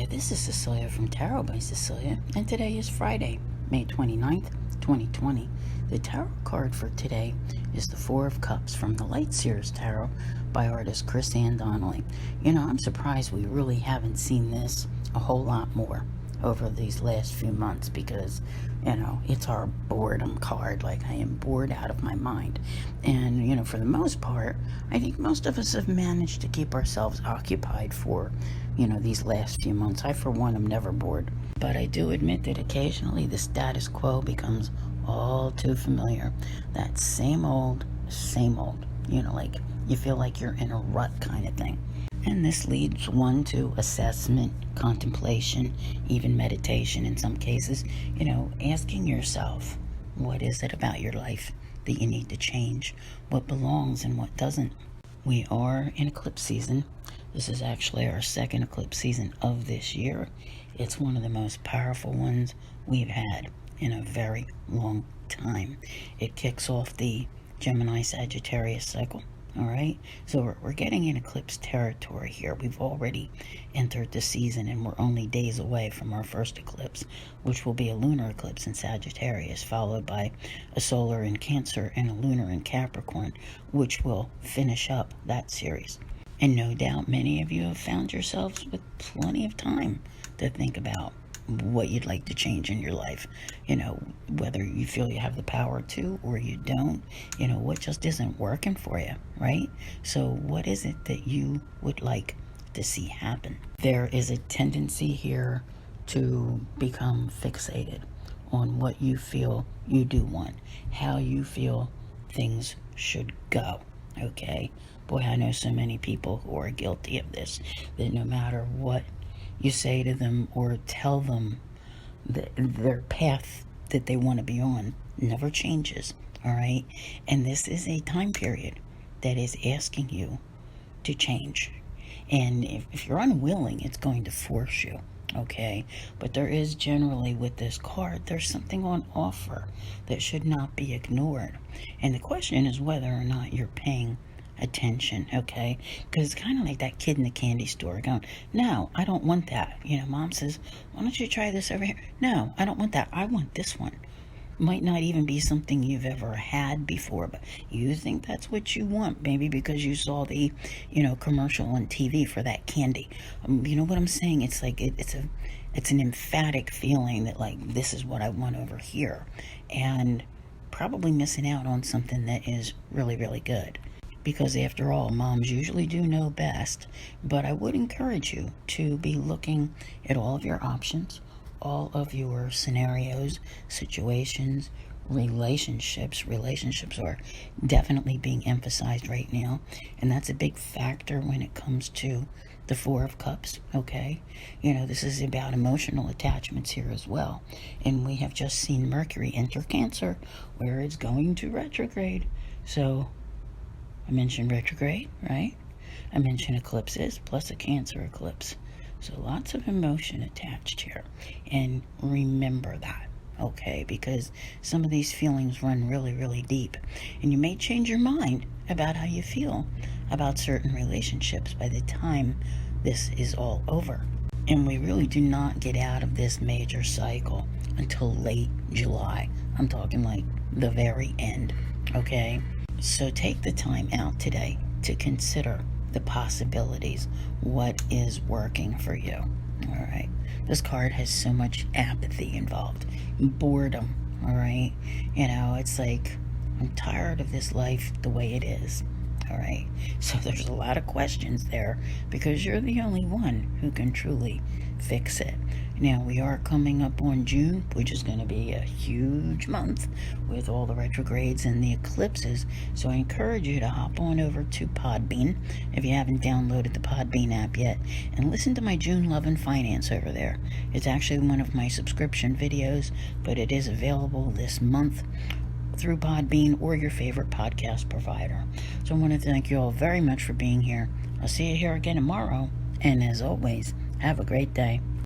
this is Cecilia from Tarot by Cecilia, and today is Friday, May 29th, 2020. The tarot card for today is the Four of Cups from the Light Seers Tarot by artist Chris Ann Donnelly. You know, I'm surprised we really haven't seen this a whole lot more over these last few months because, you know, it's our boredom card. Like, I am bored out of my mind. And, you know, for the most part, I think most of us have managed to keep ourselves occupied for, you know, these last few months. I, for one, am never bored. But I do admit that occasionally the status quo becomes all too familiar. That same old, you know, like you feel like you're in a rut kind of thing. And this leads one to assessment, contemplation, even meditation in some cases. You know, asking yourself, what is it about your life that you need to change? What belongs and what doesn't? We are in eclipse season. This is actually our second eclipse season of this year. It's one of the most powerful ones we've had in a very long time. It kicks off the Gemini-Sagittarius cycle. All right, so we're getting in eclipse territory here. We've already entered the season, and we're only days away from our first eclipse, which will be a lunar eclipse in Sagittarius, followed by a solar in Cancer and a lunar in Capricorn, which will finish up that series. And no doubt many of you have found yourselves with plenty of time to think about what you'd like to change in your life. You know, whether you feel you have the power to or you don't, you know, what just isn't working for you, right? So what is it that you would like to see happen? There is a tendency here to become fixated on what you feel you do want, how you feel things should go, okay? Boy, I know so many people who are guilty of this, that no matter what you say to them or tell them that their path that they want to be on never changes, all right? And this is a time period that is asking you to change. And if you're unwilling, it's going to force you, okay? But there is generally, with this card, there's something on offer that should not be ignored. And the question is whether or not you're paying attention, okay? Because it's kind of like that kid in the candy store going, no, I don't want that. You know, mom says, why don't you try this over here? No, I don't want that. I want this one. Might not even be something you've ever had before, but you think that's what you want, maybe because you saw the, you know, commercial on TV for that candy. You know what I'm saying? It's like it's an emphatic feeling that, like, this is what I want over here, and probably missing out on something that is really, really good. Because after all, moms usually do know best. But I would encourage you to be looking at all of your options, all of your scenarios, situations, relationships. Relationships are definitely being emphasized right now. And that's a big factor when it comes to the Four of Cups, okay? You know, this is about emotional attachments here as well. And we have just seen Mercury enter Cancer, where it's going to retrograde. So I mentioned retrograde, right? I mentioned eclipses, plus a Cancer eclipse. So lots of emotion attached here. And remember that, okay? Because some of these feelings run really, really deep. And you may change your mind about how you feel about certain relationships by the time this is all over. And we really do not get out of this major cycle until late July. I'm talking like the very end, okay? So take the time out today to consider the possibilities. What is working for you? All right. This card has so much apathy involved, boredom. All right. You know, it's like, I'm tired of this life the way it is. All right. So there's a lot of questions there because you're the only one who can truly fix it. Now, we are coming up on June, which is going to be a huge month with all the retrogrades and the eclipses. So I encourage you to hop on over to Podbean if you haven't downloaded the Podbean app yet, and listen to my June Love and Finance over there. It's actually one of my subscription videos, but it is available this month through Podbean or your favorite podcast provider. So I want to thank you all very much for being here. I'll see you here again tomorrow. And as always, have a great day.